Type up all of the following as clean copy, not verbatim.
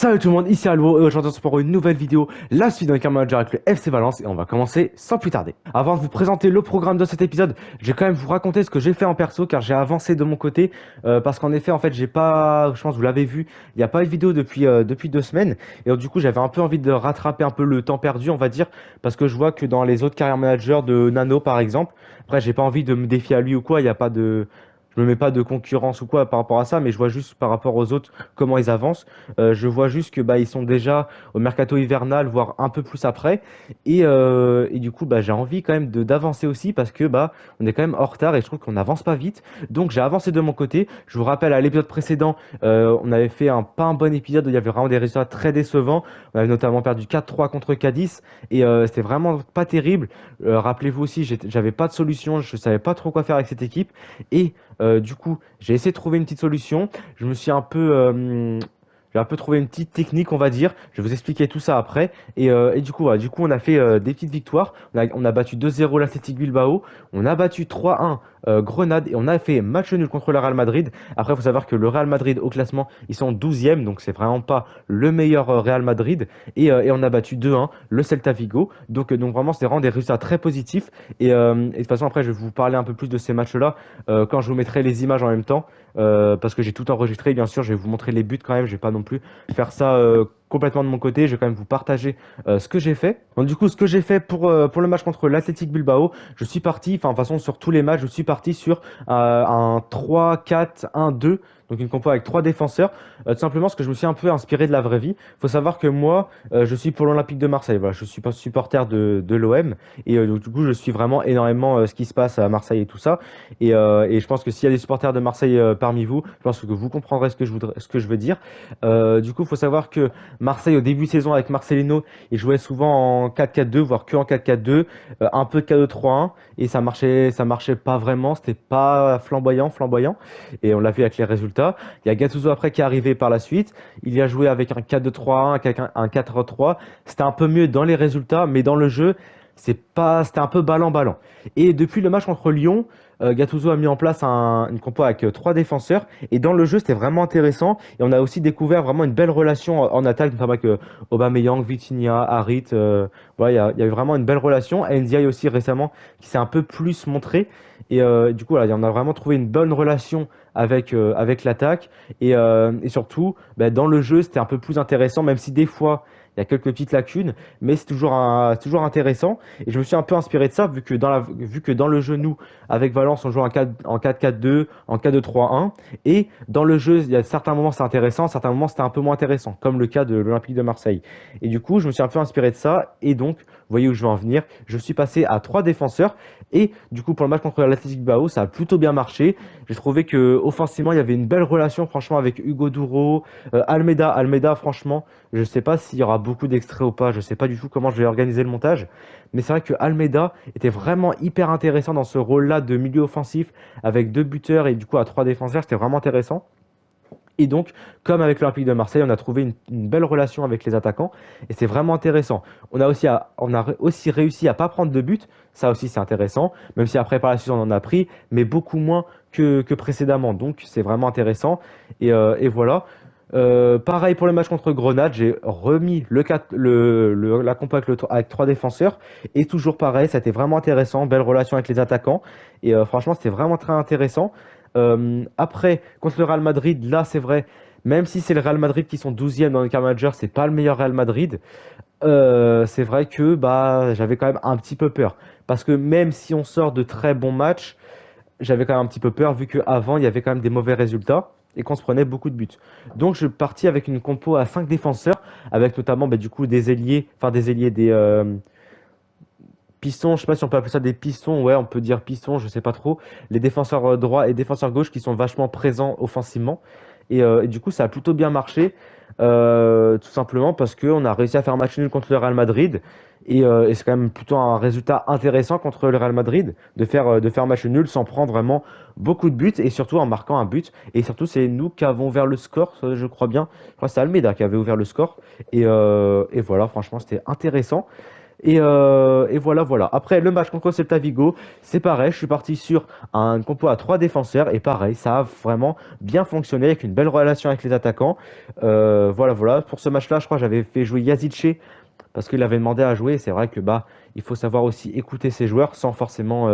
Salut tout le monde, ici Alvo et aujourd'hui on se retrouve pour une nouvelle vidéo, la suite d'un Camp Manager avec le FC Valence et on va commencer sans plus tarder. Avant de vous présenter le programme de cet épisode, je vais quand même vous raconter ce que j'ai fait en perso car j'ai avancé de mon côté parce qu'en effet en fait j'ai pas, je pense que vous l'avez vu, il n'y a pas eu de vidéo depuis 2 semaines et donc, du coup j'avais un peu envie de rattraper un peu le temps perdu on va dire parce que je vois que dans les autres carrières managers de Nano par exemple, après j'ai pas envie de me défier à lui ou quoi, il n'y a pas de... Je me mets pas de concurrence ou quoi par rapport à ça, mais je vois juste par rapport aux autres comment ils avancent. Je vois juste que bah ils sont déjà au mercato hivernal, voire un peu plus après. Et du coup bah j'ai envie quand même de d'avancer aussi parce que bah on est quand même en retard et je trouve qu'on n'avance pas vite. Donc j'ai avancé de mon côté. Je vous rappelle à l'épisode précédent, on avait fait un pas un bon épisode où il y avait vraiment des résultats très décevants. On avait notamment perdu 4-3 contre Cadiz et c'était vraiment pas terrible. Rappelez-vous aussi, j'avais pas de solution, je savais pas trop quoi faire avec cette équipe et du coup j'ai essayé de trouver une petite solution. Je me suis un peu j'ai un peu trouvé une petite technique, on va dire. Je vais vous expliquer tout ça après. Et du coup, voilà. Du coup, on a fait des petites victoires. On a battu 2-0 l'Athletic Bilbao. On a battu 3-1 Grenade. Et on a fait match nul contre le Real Madrid. Après, il faut savoir que le Real Madrid, au classement, ils sont 12e. Donc, c'est vraiment pas le meilleur Real Madrid. Et on a battu 2-1 le Celta Vigo. Donc vraiment, c'est vraiment des résultats très positifs. Et de toute façon, après, je vais vous parler un peu plus de ces matchs-là quand je vous mettrai les images en même temps. Parce que j'ai tout enregistré, bien sûr, je vais vous montrer les buts quand même, je vais pas non plus faire ça complètement de mon côté, je vais quand même vous partager ce que j'ai fait. Donc du coup, ce que j'ai fait pour le match contre l'Athletic Bilbao, je suis parti, enfin de toute façon sur tous les matchs, je suis parti sur un 3-4-1-2, donc une compo avec trois défenseurs, tout simplement parce que je me suis un peu inspiré de la vraie vie. Faut savoir que moi, je suis pour l'Olympique de Marseille, voilà, je suis pas supporter de l'OM, et donc, du coup, je suis vraiment énormément ce qui se passe à Marseille et tout ça. Et je pense que s'il y a des supporters de Marseille parmi vous, je pense que vous comprendrez ce que je veux dire. Du coup, il faut savoir que Marseille, au début de saison avec Marcelino, il jouait souvent en 4-4-2, voire que en 4-4-2, un peu de 4-2-3-1, et ça marchait pas vraiment, c'était pas flamboyant, et on l'a vu avec les résultats. Il y a Gattuso après qui est arrivé par la suite, il a joué avec un 4-2-3-1, un 4-3, c'était un peu mieux dans les résultats, mais dans le jeu, c'était un peu ballant. Et depuis le match contre Lyon, Gattuso a mis en place une compo avec trois défenseurs et dans le jeu c'était vraiment intéressant et on a aussi découvert vraiment une belle relation en attaque notamment avec Aubameyang, Vitinha, Harit, voilà, il y a eu vraiment une belle relation. NDI aussi récemment qui s'est un peu plus montré et du coup voilà, on a vraiment trouvé une bonne relation avec l'attaque et surtout bah, dans le jeu c'était un peu plus intéressant même si des fois il y a quelques petites lacunes, mais c'est toujours intéressant. Et je me suis un peu inspiré de ça, vu que dans le jeu, nous, avec Valence, on joue en 4-4-2, en 4-2-3-1. Et dans le jeu, il y a certains moments c'est intéressant, certains moments c'était un peu moins intéressant, comme le cas de l'Olympique de Marseille. Et du coup, je me suis un peu inspiré de ça. Et donc, vous voyez où je veux en venir. Je suis passé à trois défenseurs. Et du coup, pour le match contre l'Athletic Bilbao, ça a plutôt bien marché. J'ai trouvé que offensivement, il y avait une belle relation, franchement, avec Hugo Duro, Almeida, franchement. Je sais pas s'il y aura beaucoup d'extraits ou pas, je sais pas du tout comment je vais organiser le montage, mais c'est vrai que Almeida était vraiment hyper intéressant dans ce rôle-là de milieu offensif avec deux buteurs et du coup à trois défenseurs, c'était vraiment intéressant. Et donc, comme avec l'Olympique de Marseille, on a trouvé une belle relation avec les attaquants et c'est vraiment intéressant. On a aussi réussi à pas prendre de but, ça aussi c'est intéressant, même si après par la suite on en a pris, mais beaucoup moins que précédemment. Donc c'est vraiment intéressant et voilà. Pareil pour le match contre Grenade, j'ai remis la compo avec trois défenseurs et toujours pareil, ça a été vraiment intéressant, belle relation avec les attaquants et franchement c'était vraiment très intéressant. Après, contre le Real Madrid, là c'est vrai, même si c'est le Real Madrid qui sont 12e dans le car manager, c'est pas le meilleur Real Madrid. C'est vrai que bah j'avais quand même un petit peu peur parce que même si on sort de très bons matchs, j'avais quand même un petit peu peur vu qu'avant il y avait quand même des mauvais résultats et qu'on se prenait beaucoup de buts. Donc je partis avec une compo à 5 défenseurs, avec notamment bah, du coup des pistons, je sais pas si on peut appeler ça des pistons, ouais on peut dire pistons, je sais pas trop, les défenseurs droits et défenseurs gauche qui sont vachement présents offensivement. Et du coup ça a plutôt bien marché, tout simplement parce qu'on a réussi à faire un match nul contre le Real Madrid. Et c'est quand même plutôt un résultat intéressant contre le Real Madrid de faire match nul sans prendre vraiment beaucoup de buts et surtout en marquant un but. Et surtout, c'est nous qui avons ouvert le score, ça, je crois bien. Je crois que c'est Almeida qui avait ouvert le score. Et voilà, franchement, c'était intéressant. Et voilà, voilà. Après le match contre Celta Vigo, c'est pareil, je suis parti sur un compo à 3 défenseurs et pareil, ça a vraiment bien fonctionné avec une belle relation avec les attaquants. Voilà, voilà. Pour ce match-là, je crois que j'avais fait jouer Yazice parce qu'il avait demandé à jouer. C'est vrai que bah, il faut savoir aussi écouter ses joueurs sans forcément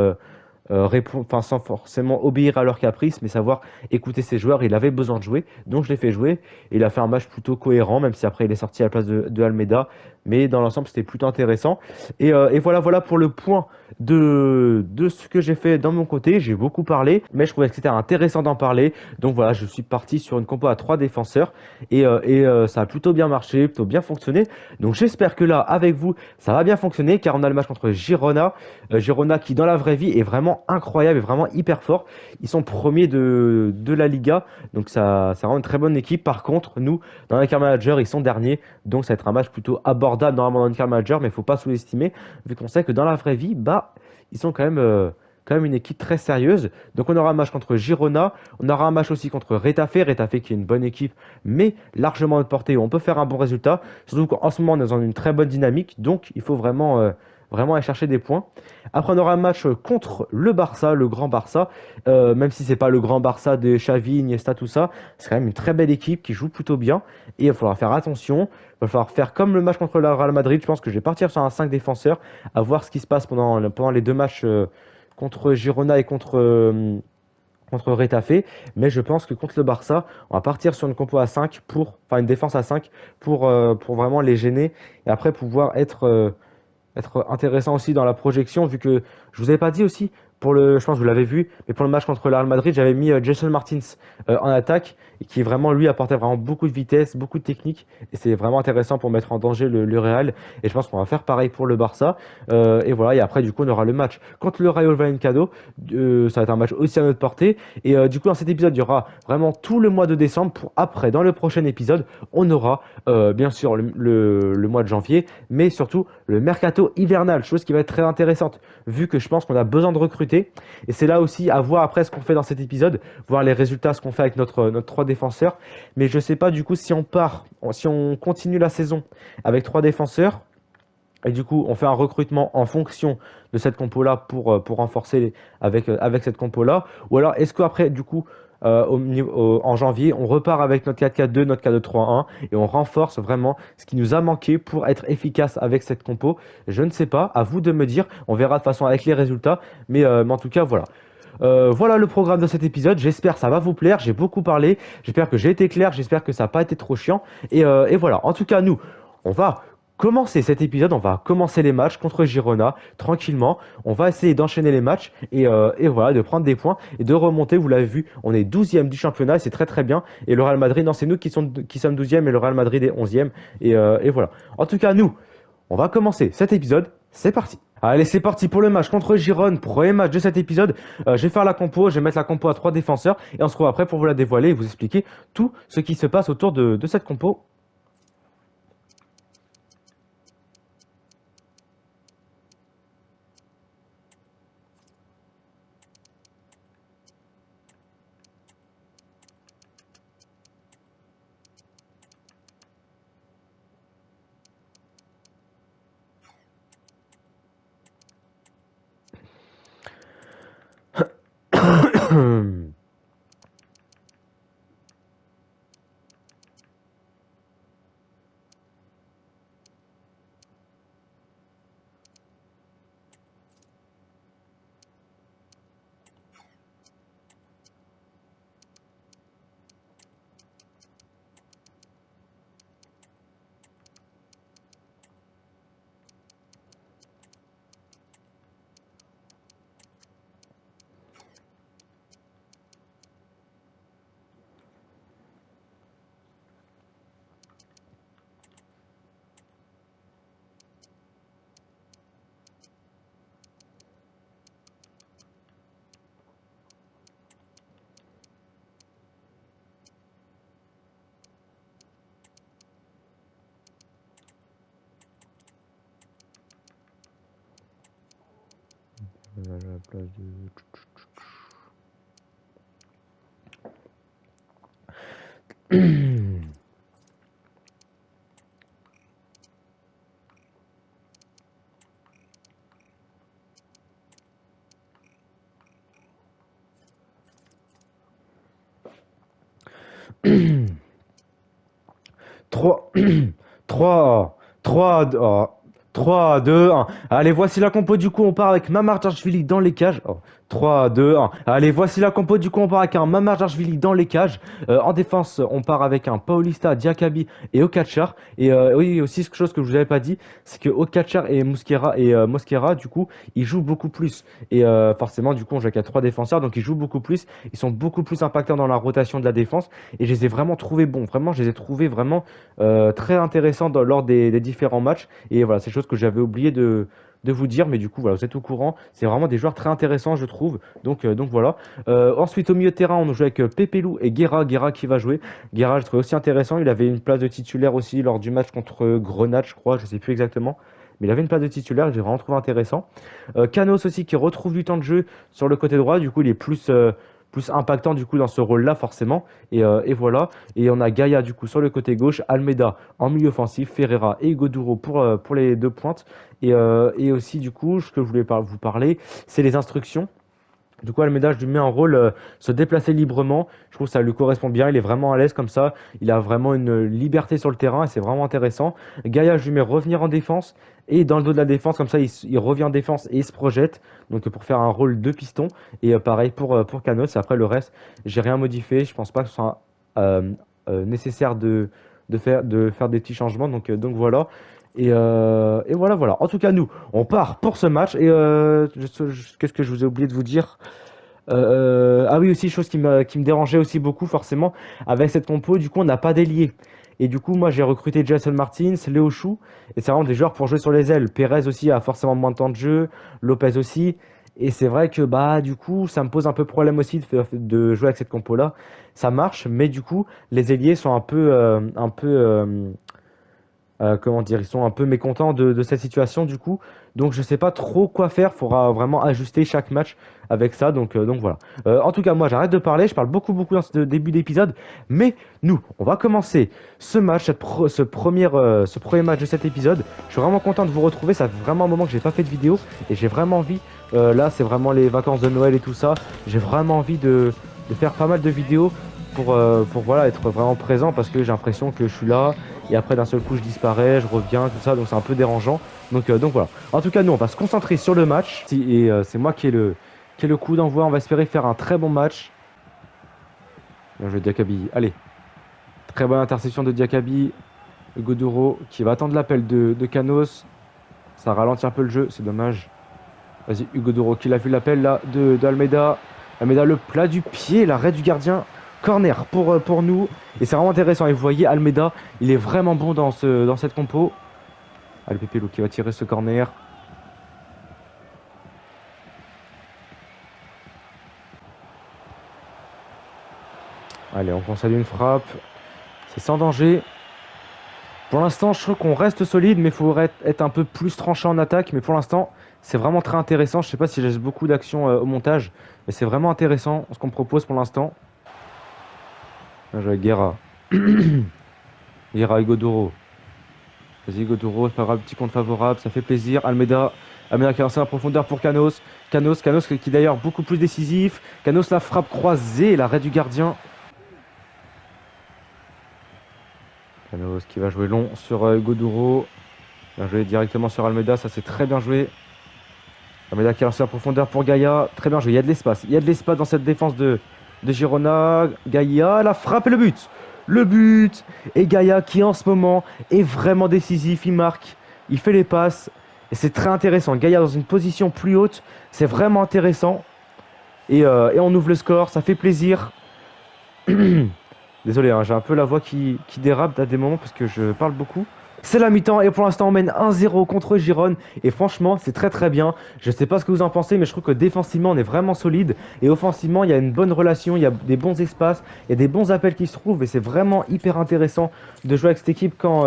enfin, sans forcément obéir à leurs caprices, mais savoir écouter ses joueurs. Il avait besoin de jouer, donc je l'ai fait jouer. Et il a fait un match plutôt cohérent, même si après il est sorti à la place de Almeida. Mais dans l'ensemble, c'était plutôt intéressant. Et voilà, voilà pour le point de ce que j'ai fait dans mon côté. J'ai beaucoup parlé, mais je trouvais que c'était intéressant d'en parler. Donc voilà, je suis parti sur une compo à 3 défenseurs. Ça a plutôt bien marché, plutôt bien fonctionné. Donc j'espère que là, avec vous, ça va bien fonctionner, car on a le match contre Girona. Girona qui dans la vraie vie est vraiment incroyable et vraiment hyper fort. Ils sont premiers de la Liga, donc ça, c'est vraiment une très bonne équipe. Par contre, nous, dans la Car Manager, ils sont derniers, donc ça va être un match plutôt abordable normalement dans le Car Manager, mais il ne faut pas sous-estimer, vu qu'on sait que dans la vraie vie, bah, ils sont quand même une équipe très sérieuse. Donc on aura un match contre Girona, on aura un match aussi contre Retafe, Retafe qui est une bonne équipe, mais largement à notre portée, où on peut faire un bon résultat. Surtout qu'en ce moment, on est dans une très bonne dynamique, donc il faut vraiment aller chercher des points. Après, on aura un match contre le Barça, le grand Barça. Même si c'est pas le grand Barça de Xavi, Iniesta, tout ça, c'est quand même une très belle équipe qui joue plutôt bien. Et il va falloir faire attention. Il va falloir faire comme le match contre le Real Madrid. Je pense que je vais partir sur un 5 défenseurs, à voir ce qui se passe pendant les 2 matchs contre Girona et contre Retafe, mais je pense que contre le Barça, on va partir sur une compo à 5 enfin une défense à 5 pour vraiment les gêner et après pouvoir être intéressant aussi dans la projection, vu que je vous avais pas dit aussi, je pense que vous l'avez vu, mais pour le match contre le Real Madrid, j'avais mis Jason Martins en attaque, et qui vraiment, lui, apportait vraiment beaucoup de vitesse, beaucoup de technique, et c'est vraiment intéressant pour mettre en danger le Real, et je pense qu'on va faire pareil pour le Barça, et voilà, et après, du coup, on aura le match contre le Rayo Vallecano, ça va être un match aussi à notre portée, et du coup, dans cet épisode, il y aura vraiment tout le mois de décembre, pour après, dans le prochain épisode, on aura bien sûr le mois de janvier, mais surtout le mercato hivernal, chose qui va être très intéressante, vu que je pense qu'on a besoin de recruter. Et c'est là aussi à voir après ce qu'on fait dans cet épisode, voir les résultats, ce qu'on fait avec notre 3 défenseurs. Mais je sais pas du coup si on continue la saison avec 3 défenseurs, et du coup, on fait un recrutement en fonction de cette compo-là pour renforcer avec cette compo-là. Ou alors, est-ce qu'après, du coup, en janvier, on repart avec notre 4-4-2, notre 4-2-3-1 et on renforce vraiment ce qui nous a manqué pour être efficace avec cette compo. Je ne sais pas, à vous de me dire. On verra de toute façon avec les résultats. Mais en tout cas, voilà. Voilà le programme de cet épisode. J'espère que ça va vous plaire. J'ai beaucoup parlé. J'espère que j'ai été clair. J'espère que ça n'a pas été trop chiant. Et voilà. En tout cas, nous, on va commencer cet épisode. On va commencer les matchs contre Girona tranquillement. On va essayer d'enchaîner les matchs et voilà, de prendre des points et de remonter. Vous l'avez vu, on est 12e du championnat et c'est très très bien. Et le Real Madrid, non, c'est nous qui sommes 12e et le Real Madrid est 11e. Et voilà. En tout cas, nous, on va commencer cet épisode. C'est parti. Allez, c'est parti pour le match contre Girone. Premier match de cet épisode. Je vais faire la compo. Je vais mettre la compo à 3 défenseurs. Et on se retrouve après pour vous la dévoiler et vous expliquer tout ce qui se passe autour de cette compo. La place de... 3, 3, 3, 2, 1. Allez, voici la compo. Du coup, on part avec Mamartashvili dans les cages. 3, 2, 1. Allez, voici la compo. Du coup, on part avec un Mamartashvili dans les cages. En défense, on part avec un Paulista, Diakabi et Okachar. Et oui, aussi, quelque chose que je vous avais pas dit, c'est que Okachar et Mosquera, du coup, ils jouent beaucoup plus. Et forcément, du coup, on joue avec 3 défenseurs, donc ils jouent beaucoup plus. Ils sont beaucoup plus impactants dans la rotation de la défense. Et je les ai vraiment trouvés bons. Vraiment, je les ai trouvés vraiment très intéressants lors des différents matchs. Et voilà, c'est chose que j'avais oublié de vous dire, mais du coup, voilà, vous êtes au courant. C'est vraiment des joueurs très intéressants, je trouve. Donc voilà. Ensuite, au milieu de terrain, on joue avec Pepelu et Guerra. Guerra qui va jouer. Guerra, je trouve aussi intéressant. Il avait une place de titulaire aussi lors du match contre Grenade, je crois. Je sais plus exactement. Mais il avait une place de titulaire, j'ai vraiment trouvé intéressant. Canos aussi qui retrouve du temps de jeu sur le côté droit. Du coup, il est plus impactant du coup dans ce rôle-là forcément. Et voilà. Et on a Gaïa du coup sur le côté gauche, Almeida en milieu offensif, Ferreira et Goduro pour les 2 pointes. Et aussi du coup, ce que je voulais vous parler, c'est les instructions. Du coup, Almeida, je lui mets un rôle se déplacer librement. Je trouve que ça lui correspond bien. Il est vraiment à l'aise comme ça. Il a vraiment une liberté sur le terrain et c'est vraiment intéressant. Gaïa, je lui mets revenir en défense. Et dans le dos de la défense, comme ça, il revient en défense et il se projette. Donc pour faire un rôle de piston. Et pareil pour Canos. Et après, le reste, j'ai rien modifié. Je pense pas que ce soit nécessaire de faire des petits changements. Donc voilà. Et voilà. En tout cas, nous, on part pour ce match. Et qu'est-ce que je vous ai oublié de vous dire? Ah oui, aussi, chose qui me dérangeait aussi beaucoup, forcément, avec cette compo, du coup, on n'a pas d'ailier. Et du coup, moi, j'ai recruté Jason Martins, Léo Chou, et c'est vraiment des joueurs pour jouer sur les ailes. Pérez aussi a forcément moins de temps de jeu, Lopez aussi. Et c'est vrai que, bah, du coup, ça me pose un peu problème aussi de jouer avec cette compo-là. Ça marche, mais du coup, les ailiers sont comment dire, ils sont un peu mécontents de cette situation du coup. Donc je sais pas trop quoi faire. Faudra vraiment ajuster chaque match avec ça. Donc voilà. En tout cas, moi j'arrête de parler. Je parle beaucoup dans ce début d'épisode. Mais nous, on va commencer ce match, ce premier match de cet épisode. Je suis vraiment content de vous retrouver. Ça fait vraiment un moment que j'ai pas fait de vidéo et j'ai vraiment envie. Là, c'est vraiment les vacances de Noël et tout ça. J'ai vraiment envie de faire pas mal de vidéos pour voilà, être vraiment présent parce que j'ai l'impression que je suis là et après d'un seul coup je disparais, je reviens, tout ça, donc c'est un peu dérangeant. Donc voilà. En tout cas, nous on va se concentrer sur le match et c'est moi qui ai le coup d'envoi. On va espérer faire un très bon match. Bien joué Diakabi. Allez, très bonne interception de Diakabi. Goduro qui va attendre l'appel de Canos. Ça ralentit un peu le jeu, c'est dommage. Vas-y, Hugo Duro qui a vu l'appel là d'Almeida. Almeida, le plat du pied, l'arrêt du gardien. Corner pour nous. Et c'est vraiment intéressant. Et vous voyez, Almeida, il est vraiment bon dans cette compo. Allez, Pepelu qui va tirer ce corner. Allez, on concède une frappe. C'est sans danger. Pour l'instant, je trouve qu'on reste solide, mais il faudrait être un peu plus tranchant en attaque. Mais pour l'instant, c'est vraiment très intéressant. Je sais pas si j'ai beaucoup d'actions au montage, mais c'est vraiment intéressant ce qu'on me propose pour l'instant. Bien joué, Guerra. Guerra et Goduro. Vas-y, Goduro, c'est pas grave, petit compte favorable, ça fait plaisir. Almeida qui a lancé en profondeur pour Canos. Canos qui est d'ailleurs beaucoup plus décisif. Canos, la frappe croisée, l'arrêt du gardien. Canos qui va jouer long sur Goduro. Bien joué directement sur Almeida, ça c'est très bien joué. Almeida qui a lancé en profondeur pour Gaïa. Très bien joué, il y a de l'espace. Il y a de l'espace dans cette défense de Girona. Gaïa, la frappe et le but. Le but. Et Gaïa qui en ce moment est vraiment décisif. Il marque, il fait les passes. Et c'est très intéressant. Gaïa dans une position plus haute. C'est vraiment intéressant. Et on ouvre le score. Ça fait plaisir. Désolé, hein, j'ai un peu la voix qui dérape à des moments parce que je parle beaucoup. C'est la mi-temps et pour l'instant on mène 1-0 contre Gironne et franchement c'est très bien. Je sais pas ce que vous en pensez mais je trouve que défensivement on est vraiment solide et offensivement il y a une bonne relation, il y a des bons espaces, il y a des bons appels qui se trouvent et c'est vraiment hyper intéressant de jouer avec cette équipe quand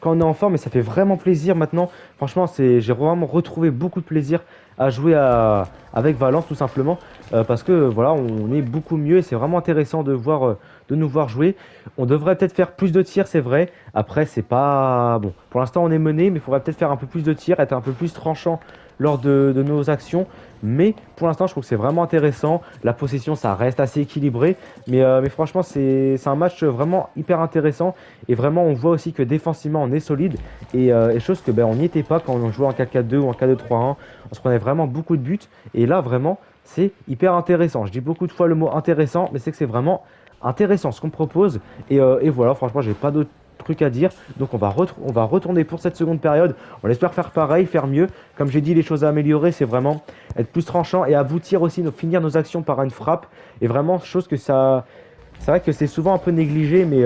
on est en forme et ça fait vraiment plaisir maintenant. Franchement j'ai vraiment retrouvé beaucoup de plaisir à jouer avec Valence tout simplement parce que voilà on est beaucoup mieux et c'est vraiment intéressant de nous voir jouer. On devrait peut-être faire plus de tirs, c'est vrai. Après, c'est pas bon. Pour l'instant, on est mené, mais il faudrait peut-être faire un peu plus de tirs, être un peu plus tranchant lors de nos actions. Mais pour l'instant, je trouve que c'est vraiment intéressant. La possession, ça reste assez équilibré. Mais franchement, c'est un match vraiment hyper intéressant. Et vraiment, on voit aussi que défensivement, on est solide. Et chose que on n'y était pas quand on jouait en 4-4-2 ou en 4-2-3-1. On se prenait vraiment beaucoup de buts. Et là, vraiment, c'est hyper intéressant. Je dis beaucoup de fois le mot intéressant, mais c'est que c'est vraiment intéressant ce qu'on propose. Et voilà, franchement, j'ai pas d'autre truc à dire. Donc on va retourner pour cette seconde période. On espère faire pareil, faire mieux. Comme j'ai dit, les choses à améliorer, c'est vraiment être plus tranchant et aboutir aussi, finir nos actions par une frappe. Et vraiment, chose que ça... C'est vrai que c'est souvent un peu négligé, mais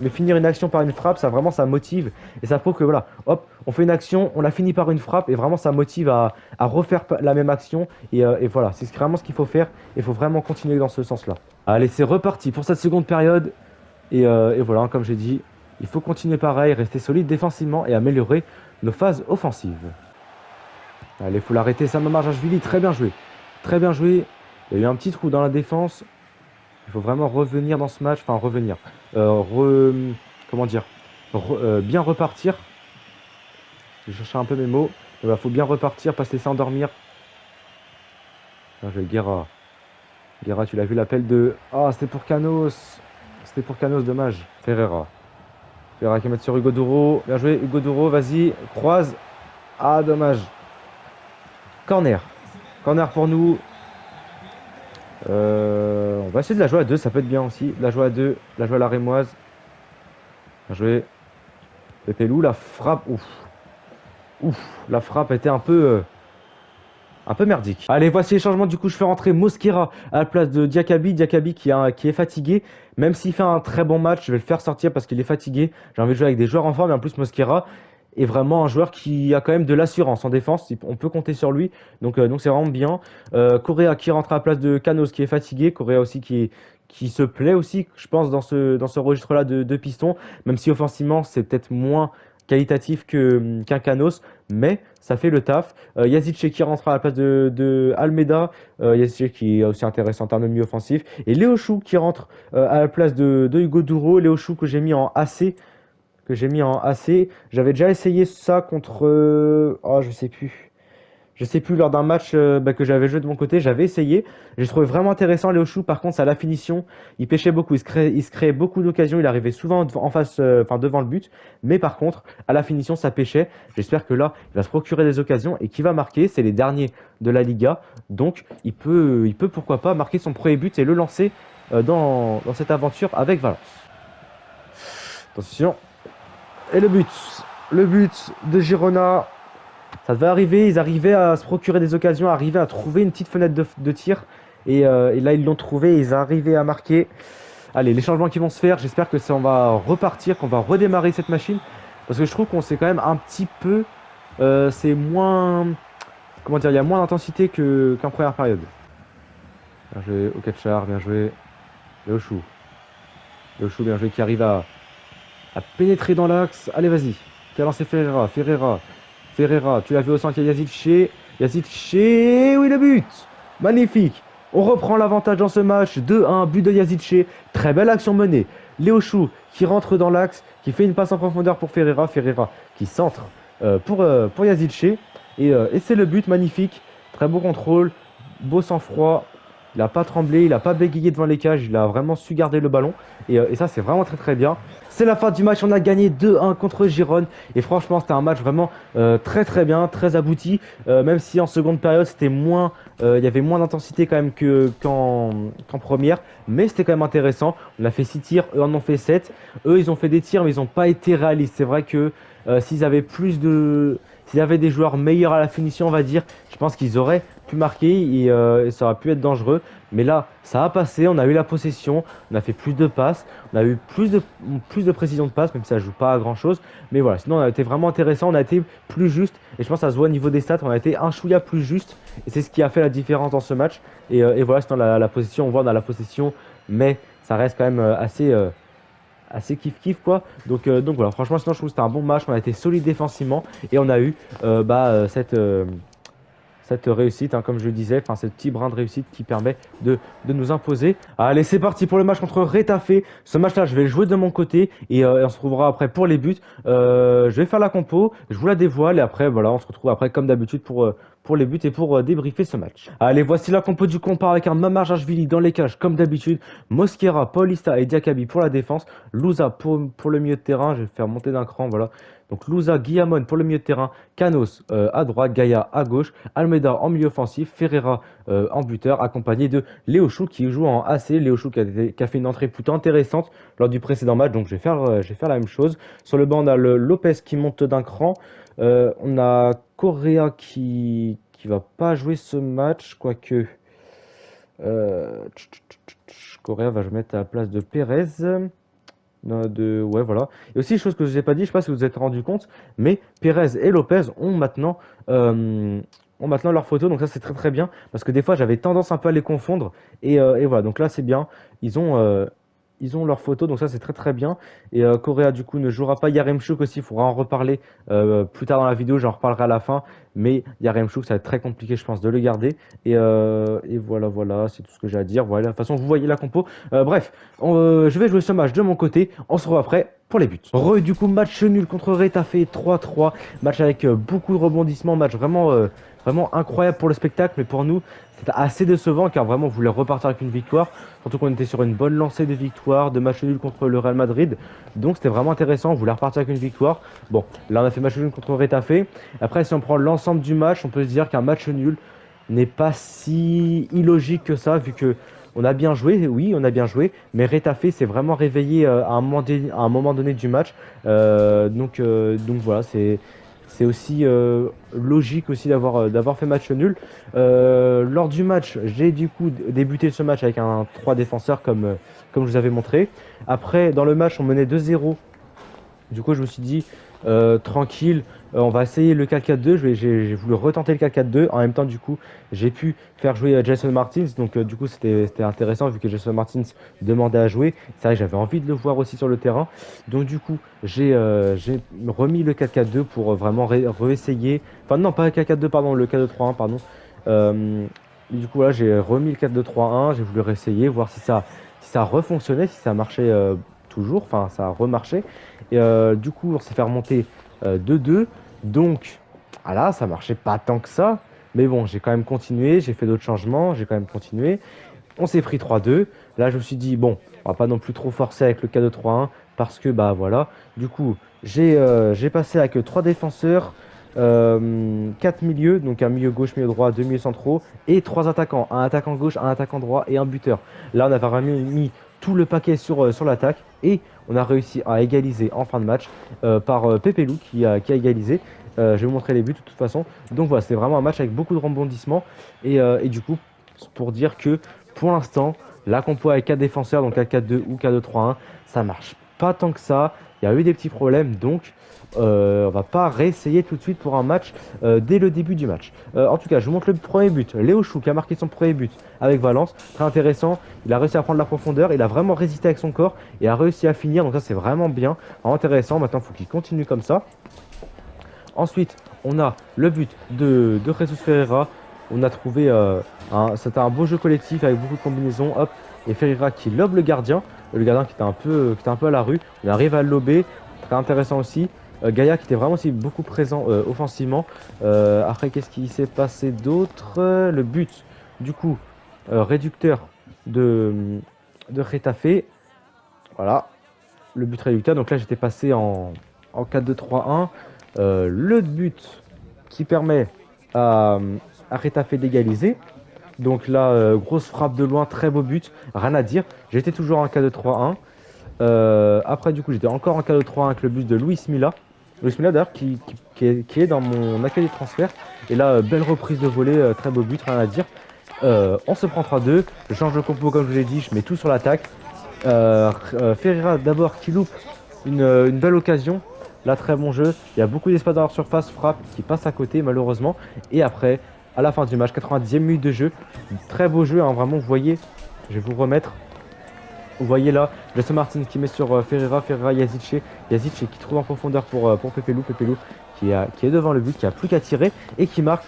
finir une action par une frappe, ça vraiment ça motive. Et ça prouve que voilà, hop, on fait une action, on la finit par une frappe, et vraiment ça motive à refaire la même action. Et voilà, c'est vraiment ce qu'il faut faire. Il faut vraiment continuer dans ce sens-là. Allez, c'est reparti pour cette seconde période. Et voilà, comme j'ai dit, il faut continuer pareil, rester solide défensivement et améliorer nos phases offensives. Allez, il faut l'arrêter, ça Mamardashvili, très bien joué. Très bien joué. Il y a eu un petit trou dans la défense. Il faut vraiment revenir dans ce match, enfin revenir. Comment dire bien repartir. Je cherchais un peu mes mots. Il faut bien repartir, pas se laisser endormir. J'ai Guerra. Guerra, tu l'as vu l'appel de... Ah, c'était pour Canos. C'était pour Canos, dommage. Ferreira. Ferreira qui met sur Hugo Duro. Bien joué, Hugo Duro, vas-y, croise. Ah, dommage. Corner. Corner pour nous. On va essayer de la jouer à 2, ça peut être bien aussi. La jouer à 2, la jouer à la rémoise. Bien joué. Pépelou, la frappe. Ouf. Ouf. La frappe était un peu merdique. Allez, voici les changements. Du coup, je fais rentrer Mosquera à la place de Diakabi. Diakabi qui est fatigué. Même s'il fait un très bon match, je vais le faire sortir parce qu'il est fatigué. J'ai envie de jouer avec des joueurs en forme. Et en plus, Mosquera est vraiment un joueur qui a quand même de l'assurance en défense. On peut compter sur lui. Donc c'est vraiment bien. Correa qui rentre à la place de Canos qui est fatigué. Correa aussi qui se plaît aussi, je pense, dans ce registre-là de piston. Même si offensivement, c'est peut-être moins qualitatif qu'un Canos, mais ça fait le taf. Yazice qui rentre à la place de Almeida, Yazice qui est aussi intéressant en termes de milieu offensif, et Léo Chou qui rentre à la place de Hugo Duro, Léo Chou que j'ai mis en AC, J'avais déjà essayé ça contre, oh je sais plus. Je sais plus, lors d'un match que j'avais joué de mon côté, j'avais essayé. J'ai trouvé vraiment intéressant Léo Chou. Par contre, à la finition, il pêchait beaucoup. Il se créait beaucoup d'occasions. Il arrivait souvent en face, devant le but. Mais par contre, à la finition, ça pêchait. J'espère que là, il va se procurer des occasions et qu'il va marquer. C'est les derniers de la Liga. Donc, il peut pourquoi pas marquer son premier but et le lancer dans cette aventure avec Valence. Attention. Et le but. Le but de Girona. Ça devait arriver, ils arrivaient à se procurer des occasions, arrivaient à trouver une petite fenêtre de tir. Et là, ils l'ont trouvé, ils arrivaient à marquer. Allez, les changements qui vont se faire, j'espère que ça, on va repartir, qu'on va redémarrer cette machine. Parce que je trouve qu'on s'est quand même un petit peu... c'est moins... Comment dire, il y a moins d'intensité qu'en première période. Bien joué, Okachar, bien joué. Léochou. Léochou, bien joué, qui arrive à pénétrer dans l'axe. Allez, vas-y. Qui a lancé Ferreira. Ferreira, tu l'as vu au centre, il y a Yazice. Oui, le but. Magnifique. On reprend l'avantage dans ce match. 2-1, but de Yazice. Très belle action menée. Léo Chou qui rentre dans l'axe, qui fait une passe en profondeur pour Ferreira. Ferreira qui centre pour Yazice. Et c'est le but, magnifique. Très beau contrôle, beau sang-froid. Il n'a pas tremblé, il n'a pas bégayé devant les cages, il a vraiment su garder le ballon. Et ça, c'est vraiment très très bien. C'est la fin du match, on a gagné 2-1 contre Gérone. Et franchement, c'était un match vraiment très très bien, très abouti. Même si en seconde période, c'était moins, il y avait moins d'intensité quand même qu'en première. Mais c'était quand même intéressant. On a fait 6 tirs, eux en ont fait 7. Eux, ils ont fait des tirs, mais ils n'ont pas été réalistes. C'est vrai que s'ils avaient s'il y avait des joueurs meilleurs à la finition, on va dire, je pense qu'ils auraient pu marquer et ça aurait pu être dangereux. Mais là, ça a passé, on a eu la possession, on a fait plus de passes, on a eu plus de précision de passe, même si ça ne joue pas à grand chose. Mais voilà, sinon on a été vraiment intéressant, on a été plus juste. Et je pense que ça se voit au niveau des stats, on a été un chouïa plus juste. Et c'est ce qui a fait la différence dans ce match. Et voilà, sinon la possession, on voit on a la possession, mais ça reste quand même assez kiff quoi. Donc voilà, franchement sinon je trouve que c'était un bon match, on a été solide défensivement et on a eu cette réussite, hein, comme je le disais, enfin ce petit brin de réussite qui permet de nous imposer. Allez, c'est parti pour le match contre Retafe. Ce match-là, je vais le jouer de mon côté et on se retrouvera après pour les buts. Je vais faire la compo, je vous la dévoile et après, voilà, on se retrouve après comme d'habitude pour les buts et pour débriefer ce match. Allez, voici la compo du compas avec un Mamarjashvili dans les cages comme d'habitude, Mosquera, Paulista et Diakabi pour la défense, Louza pour le milieu de terrain, je vais faire monter d'un cran, voilà. Donc Louza, Guillamon pour le milieu de terrain, Canos à droite, Gaïa à gauche, Almeida en milieu offensif, Ferreira en buteur, accompagné de Léo Chou qui joue en AC. Léo Chou qui a fait une entrée plutôt intéressante lors du précédent match, donc je vais faire la même chose. Sur le banc, on a le Lopez qui monte d'un cran. On a Correa qui va pas jouer ce match, quoique. Correa va je mettre à la place de Pérez. Ouais, voilà. Et aussi, chose que je vous ai pas dit, je sais pas si vous vous êtes rendu compte, mais Pérez et Lopez ont maintenant leur photo, donc ça c'est très très bien, parce que des fois j'avais tendance un peu à les confondre, et voilà, donc là c'est bien, ils ont leur photo, donc ça c'est très très bien, et Correa du coup ne jouera pas, Yaremchuk aussi, il faudra en reparler plus tard dans la vidéo, j'en reparlerai à la fin, mais Yaremchuk ça va être très compliqué je pense de le garder, et voilà, voilà, c'est tout ce que j'ai à dire, voilà, de toute façon vous voyez la compo, bref, je vais jouer ce match de mon côté, on se revoit après pour les buts. Du coup match nul contre Retafe 3-3, match avec beaucoup de rebondissements, match vraiment incroyable pour le spectacle, mais pour nous, c'était assez décevant car vraiment on voulait repartir avec une victoire. Surtout qu'on était sur une bonne lancée de victoire, de match nul contre le Real Madrid. Donc c'était vraiment intéressant, on voulait repartir avec une victoire. Bon, là on a fait match nul contre Retafe. Après, si on prend l'ensemble du match, on peut se dire qu'un match nul n'est pas si illogique que ça, vu que on a bien joué, oui, on a bien joué, mais Retafe s'est vraiment réveillé à un moment donné du match. Donc voilà, c'est aussi logique aussi d'avoir fait match nul. Lors du match, j'ai du coup débuté ce match avec un 3 défenseurs comme je vous avais montré. Après, dans le match, on menait 2-0. Du coup, je me suis dit, tranquille, on va essayer le 4-4-2. J'ai voulu retenter le 4-4-2. En même temps, du coup, j'ai pu faire jouer Jason Martins. Donc, du coup, c'était intéressant vu que Jason Martins demandait à jouer. C'est vrai que j'avais envie de le voir aussi sur le terrain. Donc, du coup, j'ai remis le 4-4-2 pour vraiment réessayer. Enfin, non, pas le 4-4-2, pardon, le 4-2-3-1, pardon. Du coup, là, j'ai remis le 4-2-3-1. J'ai voulu réessayer, voir si ça refonctionnait, si ça marchait toujours. Enfin, ça a remarché. Et du coup, on s'est fait remonter 2-2. Donc, voilà, ça marchait pas tant que ça. Mais bon, j'ai quand même continué. J'ai fait d'autres changements. J'ai quand même continué. On s'est pris 3-2. Là, je me suis dit, bon, on va pas non plus trop forcer avec le 4-2-3-1. Parce que, bah voilà. Du coup, j'ai passé avec 3 défenseurs. 4 milieux, donc un milieu gauche, milieu droit, 2 milieux centraux et 3 attaquants, un attaquant gauche, un attaquant droit et un buteur. Là on avait vraiment mis tout le paquet sur l'attaque et on a réussi à égaliser en fin de match par Pépé Lou qui a égalisé. Je vais vous montrer les buts de toute façon. Donc voilà, c'est vraiment un match avec beaucoup de rebondissements et du coup pour dire que pour l'instant la compo avec 4 défenseurs, donc 4-4-2 ou 4-2-3-1, ça marche pas tant que ça. Il y a eu des petits problèmes, donc on va pas réessayer tout de suite pour un match dès le début du match. En tout cas, je vous montre le premier but. Léo Chou qui a marqué son premier but avec Valence. Très intéressant. Il a réussi à prendre la profondeur. Il a vraiment résisté avec son corps et a réussi à finir. Donc ça, c'est vraiment bien. Vraiment intéressant. Maintenant, il faut qu'il continue comme ça. Ensuite, on a le but de Jesus Ferreira. On a trouvé c'était un beau jeu collectif avec beaucoup de combinaisons. Hop, et Ferreira qui lobe le gardien qui était un peu à la rue. On arrive à le lober. Très intéressant aussi. Gaïa qui était vraiment aussi beaucoup présent offensivement. Après, qu'est-ce qui s'est passé d'autre? Le but, du coup, réducteur de Retafe. Voilà, le but réducteur. Donc là, j'étais passé en 4-2-3-1. Le but qui permet à Retafe d'égaliser. Donc là, grosse frappe de loin, très beau but, rien à dire. J'étais toujours en 4-2-3-1. Après, du coup, j'étais encore en 4-2-3-1 avec le but de Luis Milla. Luis Milla, d'ailleurs, qui est dans mon accueil de transfert. Et là, belle reprise de volée, très beau but, rien à dire. On se prend 3-2. Je change de compo, comme je vous l'ai dit, je mets tout sur l'attaque. Ferreira, d'abord, qui loupe une belle occasion. Là, très bon jeu. Il y a beaucoup d'espace dans leur surface. Frappe qui passe à côté, malheureusement. Et après, à la fin du match, 90e minute de jeu. Très beau jeu, hein, vraiment, vous voyez. Je vais vous remettre. Vous voyez là, Jason Martin qui met sur Ferreira, Yazice qui trouve en profondeur pour Pépé Lou qui est devant le but, qui a plus qu'à tirer et qui marque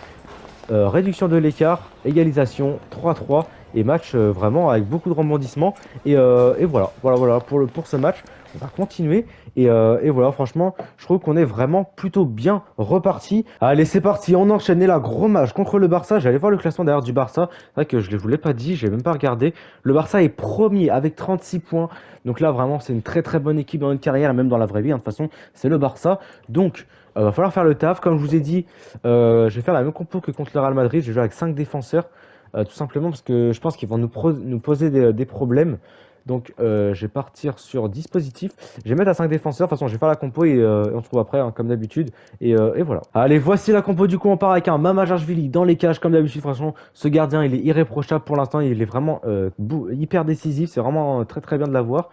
réduction de l'écart, égalisation, 3-3 et match vraiment avec beaucoup de rebondissements. Et voilà pour ce match. On va continuer et voilà, franchement, je trouve qu'on est vraiment plutôt bien reparti. Allez, c'est parti, on enchaîne et là, gros match contre le Barça. J'allais voir le classement d'ailleurs du Barça. C'est vrai que je ne vous l'ai pas dit, j'ai même pas regardé. Le Barça est premier avec 36 points. Donc là, vraiment, c'est une très très bonne équipe dans notre carrière et même dans la vraie vie. Hein. De toute façon, c'est le Barça. Donc, va falloir faire le taf. Comme je vous ai dit, je vais faire la même compo que contre le Real Madrid. Je vais jouer avec 5 défenseurs. Tout simplement parce que je pense qu'ils vont nous poser des problèmes. Donc je vais partir sur dispositif. Je vais mettre à 5 défenseurs. De toute façon, je vais faire la compo et on se trouve après, hein, comme d'habitude. Et voilà. Allez, voici la compo. Du coup, on part avec un Mamardashvili dans les cages, comme d'habitude. Franchement, ce gardien, il est irréprochable pour l'instant. Il est vraiment hyper décisif. C'est vraiment très très bien de l'avoir.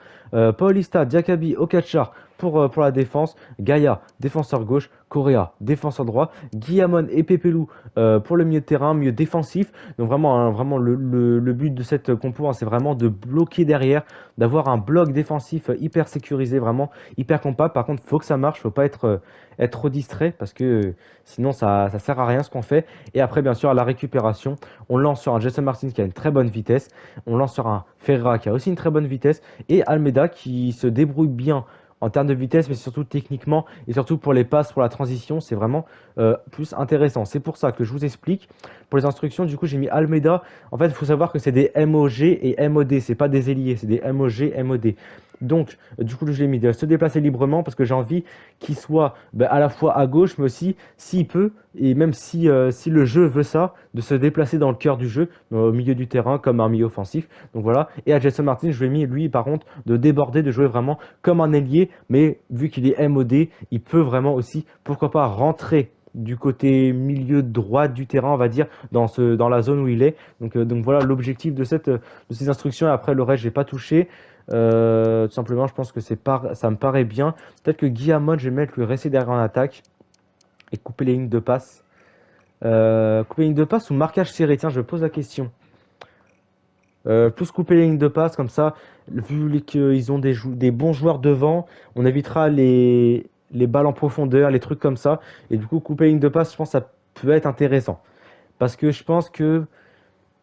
Paulista, Diakabi, Okachar pour la défense. Gaïa, défenseur gauche. Correa, défenseur droit. Guillamon et Pepelu pour le milieu de terrain, milieu défensif. Donc vraiment, hein, vraiment le but de cette compo, hein, c'est vraiment de bloquer derrière, d'avoir un bloc défensif hyper sécurisé, vraiment hyper compact. Par contre, il faut que ça marche, faut pas être trop distrait parce que sinon ça sert à rien ce qu'on fait. Et après, bien sûr, à la récupération, on lance sur un Jason Martins qui a une très bonne vitesse, on lance sur un Ferreira qui a aussi une très bonne vitesse et Almeida qui se débrouille bien en termes de vitesse, mais surtout techniquement et surtout pour les passes, pour la transition, c'est vraiment plus intéressant. C'est pour ça que je vous explique. Pour les instructions, du coup, j'ai mis Almeida. En fait, il faut savoir que c'est des MOG et MOD, c'est pas des ailiers, c'est des MOG, MOD. Donc, du coup, je l'ai mis de se déplacer librement parce que j'ai envie qu'il soit à la fois à gauche, mais aussi, s'il peut, et même si le jeu veut ça, de se déplacer dans le cœur du jeu, au milieu du terrain, comme un milieu offensif. Donc voilà. Et à Jason Martin, je lui ai mis, lui, par contre, de déborder, de jouer vraiment comme un ailier, mais vu qu'il est MOD, il peut vraiment aussi, pourquoi pas, rentrer du côté milieu droit du terrain, on va dire, dans la zone où il est. Donc voilà l'objectif de ces instructions. Et après, le reste, j'ai pas touché. Tout simplement, je pense que ça me paraît bien. Peut-être que Guillamon, je vais mettre lui rester derrière en attaque et couper les lignes de passe. Couper les lignes de passe ou marquage serré? Tiens, je pose la question. Plus couper les lignes de passe, comme ça, vu qu'ils ont des bons joueurs devant, on évitera les balles en profondeur, les trucs comme ça. Et du coup, couper les lignes de passe, je pense que ça peut être intéressant. Parce que je pense que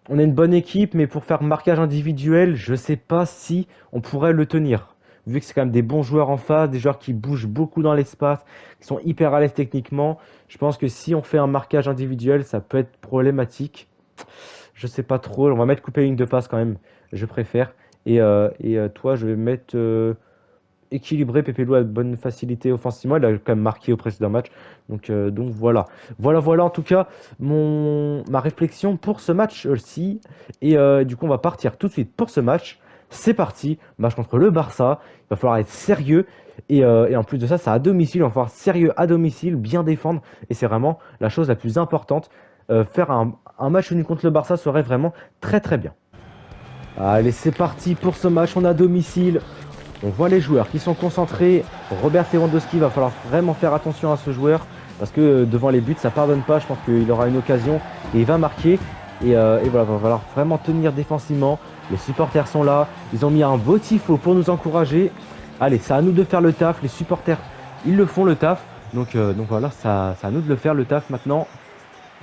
on a une bonne équipe, mais pour faire marquage individuel, je sais pas si on pourrait le tenir. Vu que c'est quand même des bons joueurs en face, des joueurs qui bougent beaucoup dans l'espace, qui sont hyper à l'aise techniquement, je pense que si on fait un marquage individuel, ça peut être problématique. Je sais pas trop. On va mettre couper ligne de passe quand même. Je préfère. Toi, je vais mettre équilibré. Pepelu a de bonne facilité offensivement. Il a quand même marqué au précédent match. Donc voilà. Voilà en tout cas ma réflexion pour ce match aussi. Du coup, on va partir tout de suite pour ce match. C'est parti. Match contre le Barça. Il va falloir être sérieux. Et en plus de ça, c'est à domicile. Il va falloir être sérieux à domicile, bien défendre. Et c'est vraiment la chose la plus importante. Faire un match nul contre le Barça serait vraiment très très bien. Allez, c'est parti pour ce match. On est à domicile. On voit les joueurs qui sont concentrés. Robert Lewandowski, va falloir vraiment faire attention à ce joueur parce que devant les buts, ça pardonne pas. Je pense qu'il aura une occasion et il va marquer. Voilà, il va falloir vraiment tenir défensivement. Les supporters sont là. Ils ont mis un beau tifo pour nous encourager. Allez, c'est à nous de faire le taf. Les supporters, ils le font le taf. Donc voilà, c'est à nous de le faire le taf maintenant.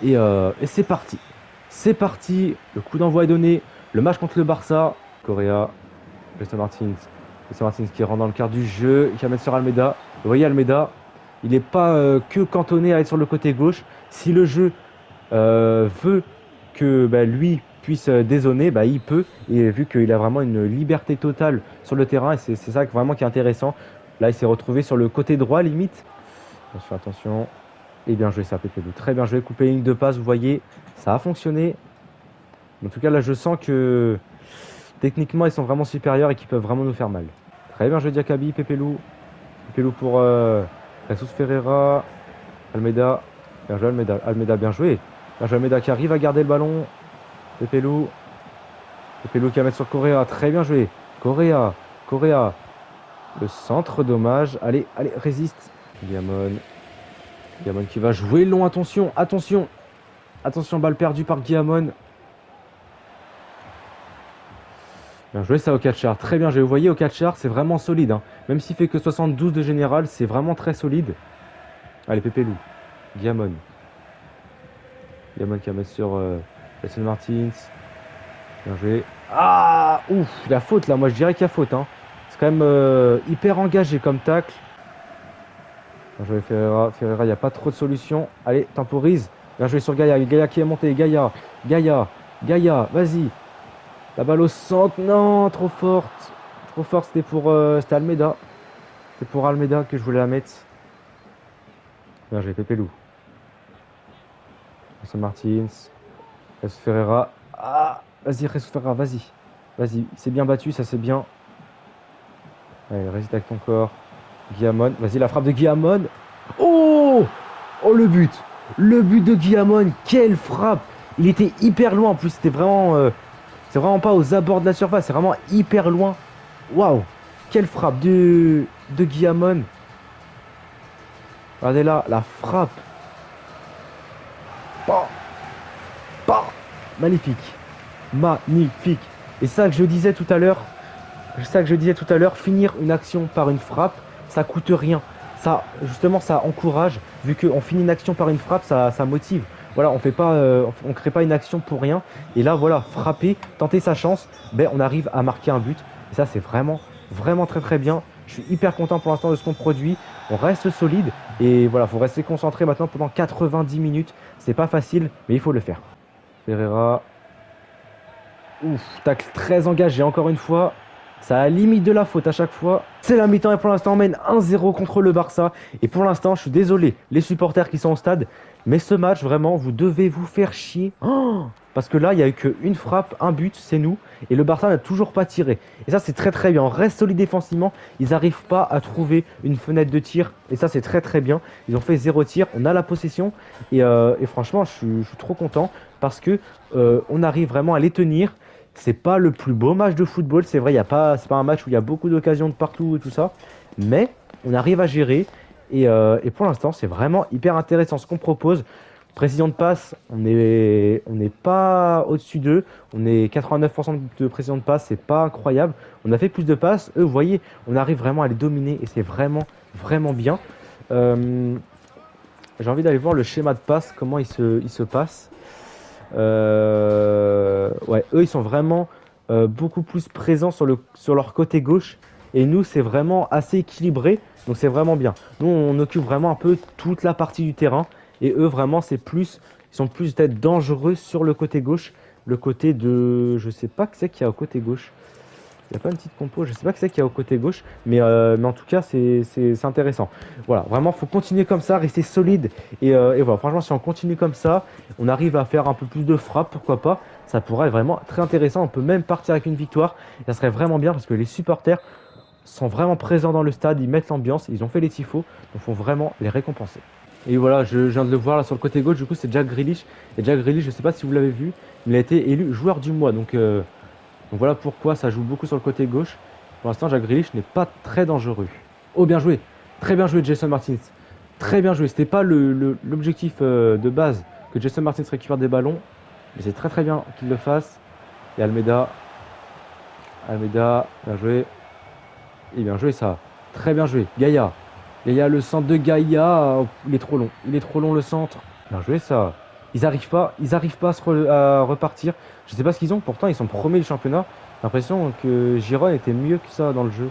Et c'est parti. C'est parti. Le coup d'envoi est donné. Le match contre le Barça. Correa. Jason Martins. Jason Martins qui rentre dans le quart du jeu. Il va mettre sur Almeida. Vous voyez Almeida. Il n'est pas que cantonné à être sur le côté gauche. Si le jeu veut que lui puisse dézonner, il peut. Et vu qu'il a vraiment une liberté totale sur le terrain. Et c'est ça vraiment qui est intéressant. Là, il s'est retrouvé sur le côté droit limite. Attention. Et bien joué ça, Pepelu. Très bien joué. Couper ligne de passe, vous voyez, ça a fonctionné. En tout cas, là, je sens que techniquement, ils sont vraiment supérieurs et qu'ils peuvent vraiment nous faire mal. Très bien joué, Diakabi, Pepelu. Pepelu pour Jesus Ferreira. Almeida. Bien joué, Almeida. Almeida, bien joué. Bien joué, Almeida qui arrive à garder le ballon. Pepelu. Pepelu qui va mettre sur Correa. Très bien joué. Correa. Le centre, dommage. Allez, résiste. Guillamon qui va jouer long, attention, balle perdue par Guillamon. Bien joué ça Okachar, très bien joué. Vous voyez Okachar, c'est vraiment solide. Hein. Même s'il fait que 72 de général, c'est vraiment très solide. Allez, Pepelu, Guillamon. Giamon qui va mettre sur Jason Martins. Bien joué. Ah, ouf, il y a faute là, moi je dirais qu'il y a faute. Hein. C'est quand même hyper engagé comme tacle. Bien joué Ferreira. Ferreira, il n'y a pas trop de solutions. Allez, temporise. Bien joué sur Gaïa. Gaïa qui est monté. Gaïa. Gaïa. Gaïa. Vas-y. La balle au centre. Non, trop forte. Trop forte. C'était Almeida. C'était pour Almeida que je voulais la mettre. Bien joué Pépé-Lou. Jason Martins. Jesus Ferreira. Ah, vas-y, Jesus Ferreira. Vas-y. Vas-y. Il s'est bien battu. Ça c'est bien. Allez, résiste avec ton corps. Guillamon, vas-y la frappe de Guillamon. Oh, oh le but. Le but de Guillamon, quelle frappe. Il était hyper loin en plus, c'était vraiment c'est vraiment pas aux abords de la surface, c'est vraiment hyper loin. Waouh, quelle frappe de Guillamon. Regardez là, la frappe. Bah, bah. Magnifique. Magnifique. Et ça que je disais tout à l'heure, finir une action par une frappe, ça coûte rien. Ça, justement, ça encourage. Vu qu'on finit une action par une frappe, ça motive. Voilà, on fait pas, on crée pas une action pour rien. Et là, voilà, frapper, tenter sa chance, ben, on arrive à marquer un but. Et ça, c'est vraiment, vraiment très très bien. Je suis hyper content pour l'instant de ce qu'on produit. On reste solide. Et voilà, faut rester concentré maintenant pendant 90 minutes. C'est pas facile, mais il faut le faire. Ferreira. Ouf, tacle très engagé encore une fois. Ça a la limite de la faute à chaque fois. C'est la mi-temps et pour l'instant on mène 1-0 contre le Barça. Et pour l'instant je suis désolé les supporters qui sont au stade. Mais ce match vraiment vous devez vous faire chier. Oh, parce que là il n'y a eu qu'une frappe, un but, c'est nous. Et le Barça n'a toujours pas tiré. Et ça c'est très très bien. On reste solide défensivement. Ils n'arrivent pas à trouver une fenêtre de tir. Et ça c'est très très bien. Ils ont fait 0 tir. On a la possession. Et franchement je suis trop content. Parce que on arrive vraiment à les tenir. C'est pas le plus beau match de football, c'est vrai, c'est pas un match où il y a beaucoup d'occasions de partout et tout ça, mais on arrive à gérer et pour l'instant c'est vraiment hyper intéressant ce qu'on propose. Précision de passe, on n'est pas au-dessus d'eux, on est 89% de précision de passe, c'est pas incroyable. On a fait plus de passes, eux vous voyez, on arrive vraiment à les dominer et c'est vraiment vraiment bien. J'ai envie d'aller voir le schéma de passe, comment il se passe. Ouais, eux ils sont vraiment beaucoup plus présents sur leur côté gauche et nous c'est vraiment assez équilibré donc c'est vraiment bien. Nous on occupe vraiment un peu toute la partie du terrain et eux vraiment ils sont plus peut-être dangereux sur le côté gauche, le côté de je sais pas que c'est qu'il y a au côté gauche. Il n'y a pas une petite compo, je sais pas que c'est qu'il y a au côté gauche, mais en tout cas c'est intéressant. Voilà, vraiment faut continuer comme ça, rester solide et voilà, franchement si on continue comme ça, on arrive à faire un peu plus de frappe, pourquoi pas, ça pourrait être vraiment très intéressant, on peut même partir avec une victoire, et ça serait vraiment bien parce que les supporters sont vraiment présents dans le stade, ils mettent l'ambiance, ils ont fait les tifos, donc il faut vraiment les récompenser. Et voilà, je viens de le voir là sur le côté gauche, du coup c'est Jack Grealish, et Jack Grealish, je sais pas si vous l'avez vu, il a été élu joueur du mois, donc voilà pourquoi ça joue beaucoup sur le côté gauche. Pour l'instant, Jack Grealish n'est pas très dangereux. Oh, bien joué. Très bien joué, Jason Martins. Très bien joué. C'était pas l'objectif de base que Jason Martins récupère des ballons. Mais c'est très très bien qu'il le fasse. Et Almeida. Almeida, bien joué. Et bien joué ça. Très bien joué. Gaïa. Gaïa, le centre de Gaïa. Oh, il est trop long. Il est trop long le centre. Bien joué ça. Ils arrivent pas à repartir. Je sais pas ce qu'ils ont, pourtant ils sont premiers du championnat. J'ai l'impression que Giron était mieux que ça dans le jeu.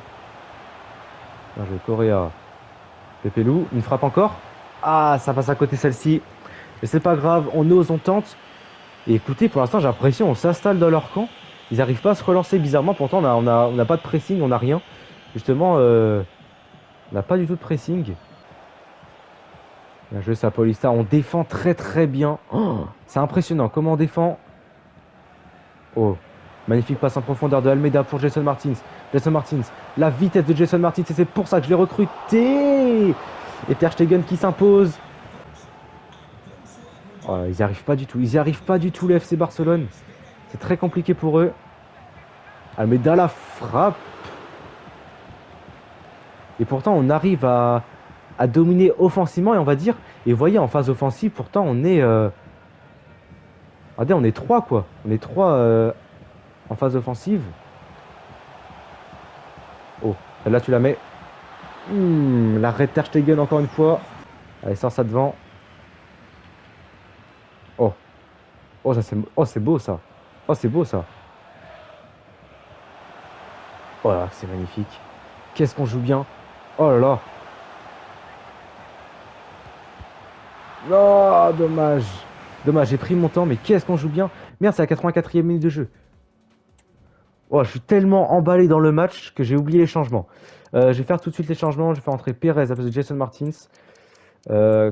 Bien joué, Correa. Pépé-Lou, une frappe encore. Ah, ça passe à côté celle-ci. Mais c'est pas grave, on ose, on tente. Et écoutez, pour l'instant j'ai l'impression qu'on s'installe dans leur camp. Ils n'arrivent pas à se relancer bizarrement, pourtant on n'a pas de pressing, on n'a rien. Justement, on n'a pas du tout de pressing. Bien joué, Sapolista. On défend très très bien. Oh, c'est impressionnant comment on défend. Oh, magnifique passe en profondeur de Almeida pour Jason Martins. Jason Martins, la vitesse de Jason Martins, et c'est pour ça que je l'ai recruté. Et Ter Stegen qui s'impose. Oh, ils n'y arrivent pas du tout. Ils n'y arrivent pas du tout, le FC Barcelone. C'est très compliqué pour eux. Almeida la frappe. Et pourtant, on arrive à dominer offensivement, et on va dire. Et vous voyez, en phase offensive, pourtant, on est. Regardez, on est 3 quoi. On est 3 en phase offensive. Oh, là tu la mets. L'arrêt de Ter Stegen encore une fois. Allez, sors ça devant. Oh, Oh, oh, c'est beau ça. Oh, c'est beau ça. Oh là, c'est magnifique. Qu'est-ce qu'on joue bien. Oh là là. Non, dommage. Dommage, j'ai pris mon temps, mais qu'est-ce qu'on joue bien. Merde, c'est la 84e minute de jeu. Oh, je suis tellement emballé dans le match que j'ai oublié les changements. Je vais faire tout de suite les changements. Je vais faire entrer Perez à la place de Jason Martins.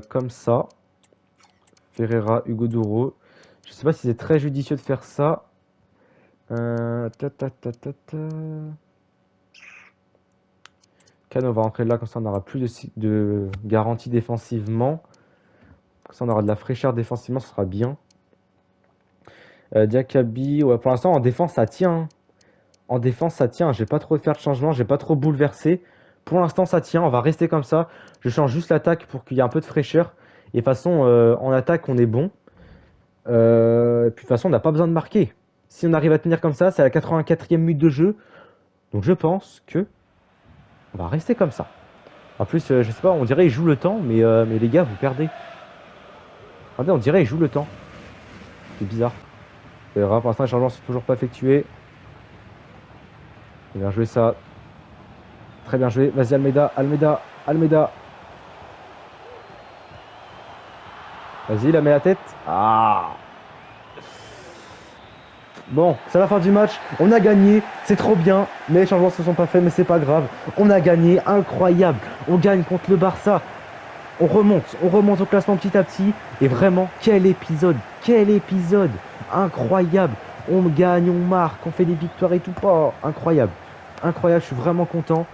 Comme ça. Ferreira, Hugo Duro. Je sais pas si c'est très judicieux de faire ça. Ta, ta, ta, ta, ta. Cano va rentrer là, comme ça on aura plus de garantie défensivement. Comme ça on aura de la fraîcheur défensivement, ce sera bien. Diakabi, ouais, pour l'instant en défense ça tient, hein. En défense ça tient, j'ai pas trop faire de changement, j'ai pas trop bouleversé. Pour l'instant ça tient, on va rester comme ça. Je change juste l'attaque pour qu'il y ait un peu de fraîcheur. Et de toute façon, en attaque on est bon. Et puis de toute façon on n'a pas besoin de marquer. Si on arrive à tenir comme ça, c'est à la 84e minute de jeu. Donc je pense que on va rester comme ça. En plus, je sais pas, on dirait il joue le temps, mais les gars, vous perdez. Regardez, on dirait il joue le temps. C'est bizarre. Pour l'instant, les changements sont toujours pas effectués. Bien joué ça. Très bien joué. Vas-y, Almeida, Almeida, Almeida. Vas-y, il a mis la tête. Ah. Bon, c'est la fin du match. On a gagné. C'est trop bien. Mais les changements se sont pas faits, mais c'est pas grave. On a gagné. Incroyable. On gagne contre le Barça. On remonte au classement petit à petit. Et vraiment, quel épisode incroyable. On gagne, on marque, on fait des victoires et tout. Oh, incroyable, incroyable, je suis vraiment content.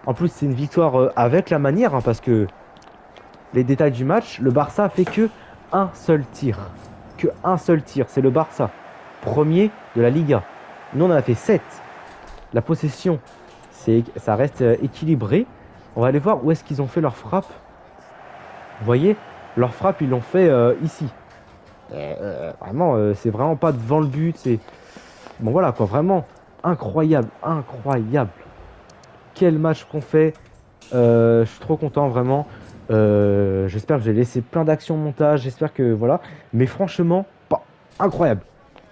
En plus, c'est une victoire avec la manière, hein, parce que les détails du match, le Barça a fait que un seul tir. Que un seul tir, c'est le Barça. Premier de la Liga. Nous, on en a fait 7. La possession, ça reste équilibré. On va aller voir où est-ce qu'ils ont fait leur frappe. Vous voyez, leur frappe, ils l'ont fait ici. Vraiment, c'est vraiment pas devant le but. C'est bon, voilà quoi, vraiment incroyable, incroyable. Quel match qu'on fait. Je suis trop content, vraiment. J'espère que j'ai laissé plein d'actions au montage. J'espère que voilà. Mais franchement, pas incroyable.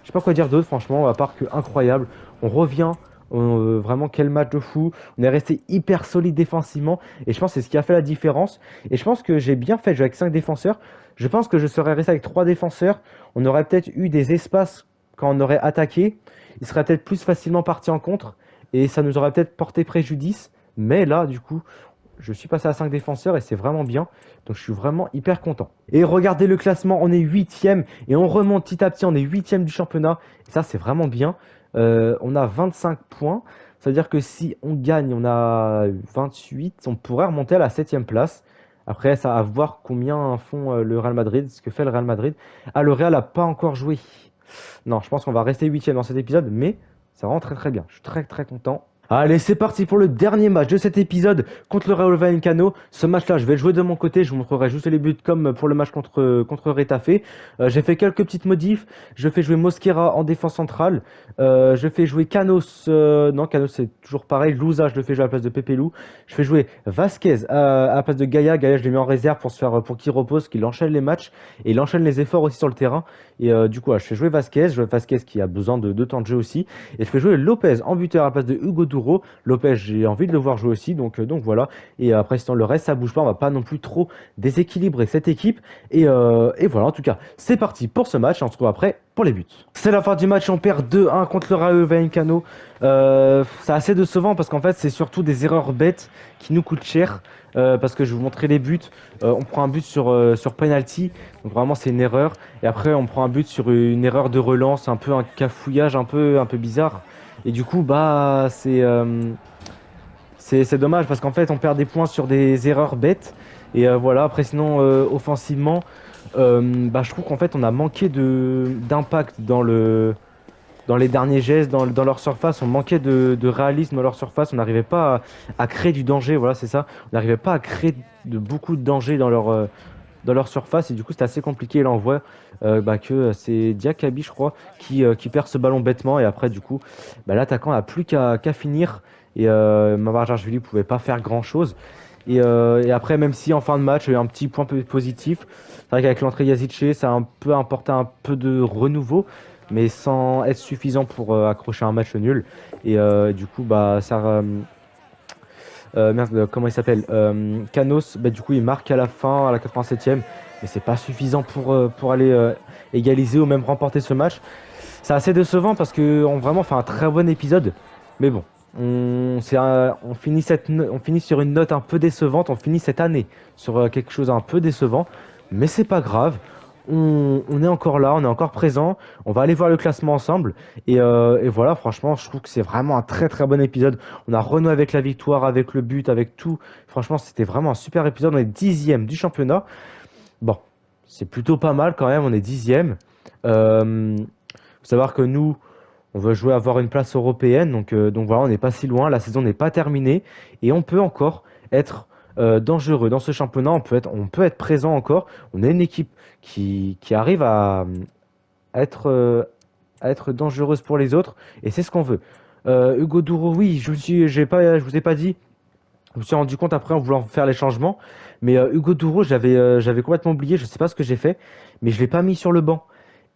Je sais pas quoi dire d'autre, franchement, à part que incroyable. On revient. Vraiment quel match de fou. On est resté hyper solide défensivement et je pense que c'est ce qui a fait la différence. Et je pense que j'ai bien fait de jouer avec 5 défenseurs. Je pense que je serais resté avec 3 défenseurs. On aurait peut-être eu des espaces quand on aurait attaqué. Il serait peut-être plus facilement parti en contre et ça nous aurait peut-être porté préjudice. Mais là, du coup, je suis passé à 5 défenseurs et c'est vraiment bien. Donc je suis vraiment hyper content. Et regardez le classement, on est 8ème et on remonte petit à petit, on est 8ème du championnat. Et ça, c'est vraiment bien. On a 25 points. Ça veut dire que si on gagne, on a 28. On pourrait remonter à la 7ème place. Après, ça à voir combien font le Real Madrid, ce que fait le Real Madrid. Ah, le Real n'a pas encore joué. Non, je pense qu'on va rester 8ème dans cet épisode, mais c'est vraiment très très bien. Je suis très très content. Allez, c'est parti pour le dernier match de cet épisode contre le Rayo Vallecano. Ce match-là, je vais le jouer de mon côté. Je vous montrerai juste les buts comme pour le match contre Retafe. J'ai fait quelques petites modifs. Je fais jouer Mosquera en défense centrale. Je fais jouer Canos. Non, Canos, c'est toujours pareil. Louza, je le fais jouer à la place de Pepe Lou. Je fais jouer Vasquez à la place de Gaïa. Gaïa, je l'ai mis en réserve pour qu'il repose, qu'il enchaîne les matchs. Et il enchaîne les efforts aussi sur le terrain. Et du coup, je fais jouer Vasquez. Je fais Vasquez qui a besoin de temps de jeu aussi. Et je fais jouer Lopez en buteur à la place de Hugo Duro. Lopez, j'ai envie de le voir jouer aussi, donc voilà. Et après, sinon, le reste, ça bouge pas. On va pas non plus trop déséquilibrer cette équipe. Et voilà, en tout cas, c'est parti pour ce match. On se retrouve après pour les buts. C'est la fin du match. On perd 2-1 contre le Rayo Vallecano. C'est assez décevant parce qu'en fait, c'est surtout des erreurs bêtes qui nous coûtent cher. Parce que je vais vous montrer les buts. On prend un but sur penalty, donc vraiment c'est une erreur. Et après on prend un but sur une erreur de relance, un peu un cafouillage un peu bizarre. Et du coup bah c'est dommage parce qu'en fait on perd des points sur des erreurs bêtes. Et voilà, après sinon offensivement, bah, je trouve qu'en fait on a manqué d'impact dans les derniers gestes, dans leur surface, on manquait de réalisme dans leur surface, on n'arrivait pas à créer du danger, voilà c'est ça, on n'arrivait pas à créer beaucoup de danger dans leur surface et du coup c'était assez compliqué. Là on voit bah, que c'est Diakabi je crois qui perd ce ballon bêtement et après du coup bah, l'attaquant n'a plus qu'à finir et Mavarjar Julie pouvait pas faire grand chose. Et après, même si en fin de match, il y a eu un petit point positif, c'est vrai qu'avec l'entrée Yazice, ça a un peu apporté un peu de renouveau, mais sans être suffisant pour accrocher un match nul. Du coup, bah, merde, comment il s'appelle Canos, bah, du coup, il marque à la fin, à la 87e, mais c'est pas suffisant pour aller égaliser ou même remporter ce match. C'est assez décevant parce qu'on vraiment fait un très bon épisode, mais bon, on finit sur une note un peu décevante, on finit cette année sur quelque chose un peu décevant, mais c'est pas grave. On est encore là, on est encore présent. On va aller voir le classement ensemble. Et voilà, franchement, je trouve que c'est vraiment un très très bon épisode. On a renoué avec la victoire, avec le but, avec tout. Franchement, c'était vraiment un super épisode. On est 10e du championnat. Bon, c'est plutôt pas mal quand même, on est 10e. Faut savoir que nous, on veut jouer à avoir une place européenne, donc voilà, on n'est pas si loin, la saison n'est pas terminée et on peut encore être dangereux dans ce championnat, on peut être présent encore. On est une équipe qui arrive à être, euh, à être dangereuse pour les autres et c'est ce qu'on veut. Hugo Douro, oui, je vous ai pas dit, je me suis rendu compte après en voulant faire les changements, mais Hugo Douro, j'avais complètement oublié, je sais pas ce que j'ai fait, mais je l'ai pas mis sur le banc.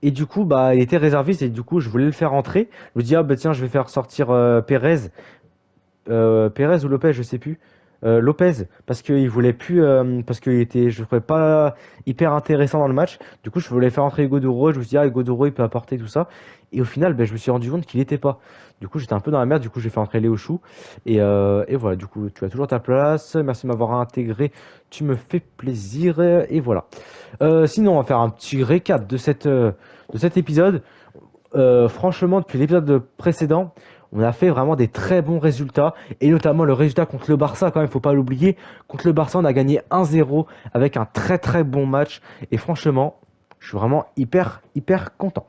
Et du coup, bah, il était réserviste et du coup, je voulais le faire entrer. Je me dis, ah bah tiens, je vais faire sortir Pérez ou Lopez, je sais plus. Lopez, parce qu'il voulait plus, parce qu'il était, je trouvais pas hyper intéressant dans le match. Du coup, je voulais faire entrer Hugo Douro. Je me suis dit, ah, Hugo Douro, il peut apporter tout ça. Et au final, ben, je me suis rendu compte qu'il était pas. Du coup, j'étais un peu dans la merde. Du coup, j'ai fait entrer Léo Chou. Et voilà, du coup, tu as toujours ta place. Merci de m'avoir intégré. Tu me fais plaisir. Et voilà. Sinon, on va faire un petit récap de cet épisode. Franchement, depuis l'épisode précédent, on a fait vraiment des très bons résultats, et notamment le résultat contre le Barça, quand même, faut pas l'oublier. Contre le Barça, on a gagné 1-0 avec un très très bon match, et franchement, je suis vraiment hyper hyper content.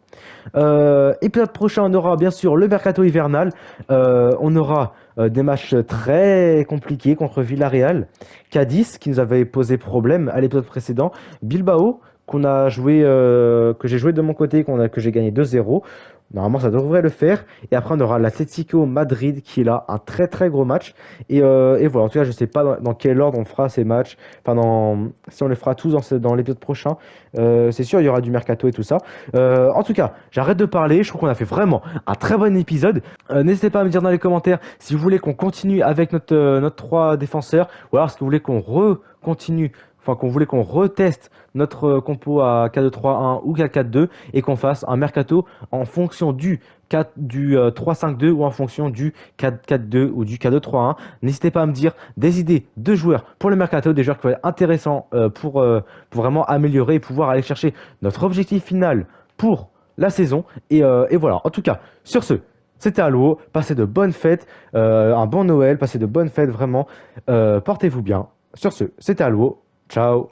Épisode prochain, on aura bien sûr le mercato hivernal. On aura des matchs très compliqués contre Villarreal, Cadiz qui nous avait posé problème à l'épisode précédent, Bilbao que j'ai joué de mon côté, que j'ai gagné 2-0. Normalement, ça devrait le faire. Et après, on aura l'Atlético Madrid qui est là, un très très gros match. Et voilà, en tout cas, je sais pas dans quel ordre on fera ces matchs. Enfin, si on les fera tous dans l'épisode prochain. C'est sûr, il y aura du mercato et tout ça. En tout cas, j'arrête de parler. Je trouve qu'on a fait vraiment un très bon épisode. N'hésitez pas à me dire dans les commentaires si vous voulez qu'on continue avec notre 3 défenseurs, ou alors si vous voulez qu'on continue, enfin qu'on voulait qu'on reteste notre compo à 4-2-3-1 ou 4-4-2 et qu'on fasse un mercato en fonction du 3-5-2 ou en fonction du 4-4-2 ou du 4-2-3-1. N'hésitez pas à me dire des idées de joueurs pour le mercato, des joueurs qui vont être intéressants pour vraiment améliorer et pouvoir aller chercher notre objectif final pour la saison. Et voilà, en tout cas, sur ce, c'était Allo, passez de bonnes fêtes, un bon Noël, passez de bonnes fêtes vraiment, portez-vous bien. Sur ce, c'était Allo, ciao.